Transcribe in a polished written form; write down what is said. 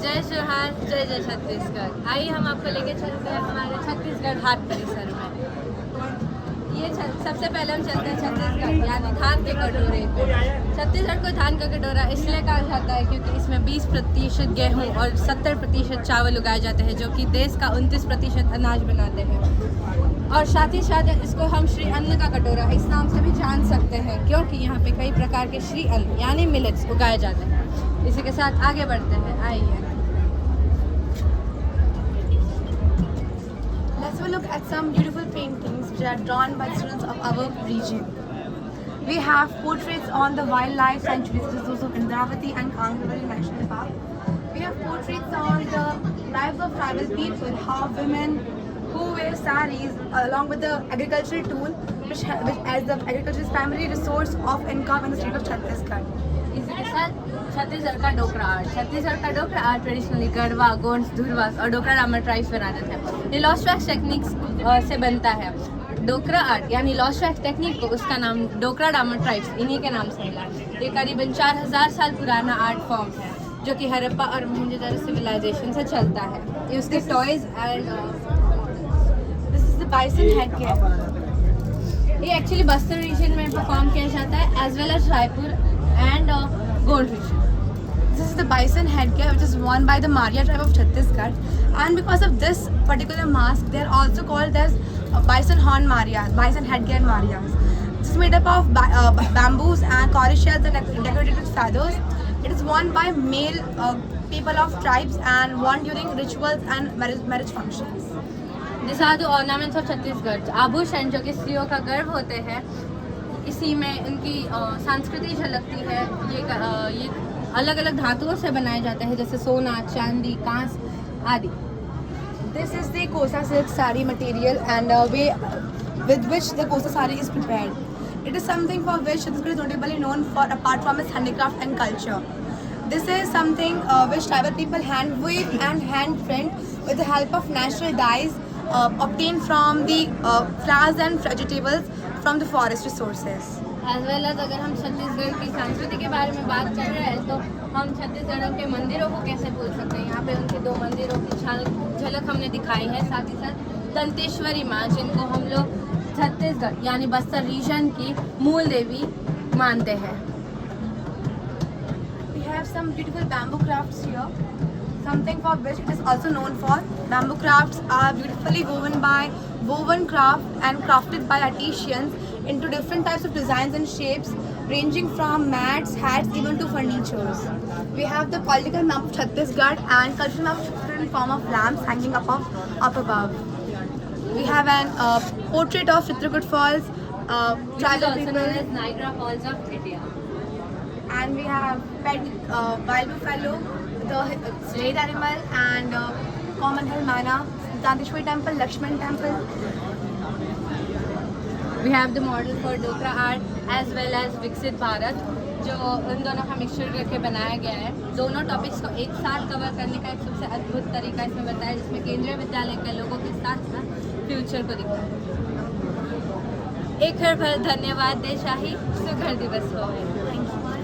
जय जोहार, जय जय छत्तीसगढ़। आइए हम आपको लेके चलते हैं हमारे छत्तीसगढ़ हाट परिसर में। सबसे पहले हम चलते हैं छत्तीसगढ़ यानी धान के कटोरे पे। छत्तीसगढ़ को धान का कटोरा इसलिए कहा जाता है क्योंकि इसमें 20% गेहूँ और 70% चावल उगाए जाते हैं, जो कि देश का 29% अनाज बनाते हैं। और साथ ही साथ इसको हम श्री अन्न का कटोरा इस नाम से भी जान सकते हैं, क्योंकि यहाँ पे कई प्रकार के श्री अन्न यानी मिलेट्स उगाए जाते हैं। इसी के साथ आगे बढ़ते हैं, आइए। Let's have a look at some beautiful paintings which are drawn by students of our region. We have portraits on the wildlife sanctuaries, such as those of Indravati and Kangaroo National Park. We have portraits on the lives of tribal people, how women who wear saris along with the agricultural tool, which as the agriculture is primary resource of income in the state of Chhattisgarh. इसी के साथ छत्तीसगढ़ का डोकरा art. Chhattisgarh का डोकरा art traditionally Garhwa, Gonds, धुरवास और डोकरा डामर tribes बनाते थे। ये लॉस्ट वैक्स टेक्निक्स से बनता है। डोकरा आर्ट यानी लॉस्ट वैक्स टेक्निक को उसका नाम डोकरा डामर ट्राइब्स इन्हीं के नाम से मिला। ये करीबन 4000 साल पुराना आर्ट फॉर्म है, जो कि हड़प्पा और मोहनजोदड़ो सिविलाइजेशन से चलता है। ये उसके toys and This is the bison headgear. ये एक्चुअली बस्तर रीजन में परफॉर्म किया जाता है, as well as Raipur and Gond region. This is the bison headgear, which is worn by the Maria tribe of Chhattisgarh, and because of this particular mask, they are also called as bison horn Marias, bison headgear Marias. This is made up of bamboos and cowrie shells and decorated with feathers. It is worn by male people of tribes and worn during rituals and marriage functions. These are the ornaments of Chhattisgarh. आभूषण जो कि स्त्रियों का गर्व होते हैं, इसी में उनकी संस्कृति झलकती है। ये अलग अलग धातुओं से बनाए जाते हैं, जैसे सोना, चांदी, कांस आदि। This is the Kosa silk sari material and way with which the Kosa sari is prepared. It is something for which Chhattisgarh is notably known for, apart from its handicraft and culture. This is something which tribal people hand weave and hand print with the help of natural dyes obtained from the flowers and vegetables from the forest resources. As well as अगर हम छत्तीसगढ़ की संस्कृति के बारे में बात कर रहे हैं, तो हम छत्तीसगढ़ के मंदिरों को कैसे भूल सकते हैं। यहाँ पे उनके 2 मंदिरों की झलक हमने दिखाई है। साथ ही साथ दंतेश्वरी माँ, जिनको हम लोग छत्तीसगढ़ यानी बस्तर रीजन की मूल देवी मानते हैं। We have some beautiful bamboo crafts here, something for which it is also known for. Bamboo crafts are beautifully woven by woven craft and crafted by artisans into different types of designs and shapes, ranging from mats, hats, even to furnitures. We have the political map of Chhattisgarh and cultural map of Chhattisgarh in form of lamps hanging up above. We have an portrait of Chitrakoot Falls, tribal also known people, as Niagara Falls of India. and we have pet wild buffalo, the state animal, and common hill mana, Danteshwari temple, Lakshman temple. We have the model for Dokra art as well as Viksit Bharat, जो उन दोनों का mixture करके बनाया गया है। दोनों topics को एक साथ कवर करने का एक सबसे अद्भुत तरीका इसमें बताया, जिसमें केंद्रीय विद्यालय के लोगों के साथ साथ फ्यूचर को दिखाया। एक बार धन्यवाद। देशाही सुघर दिवस हो।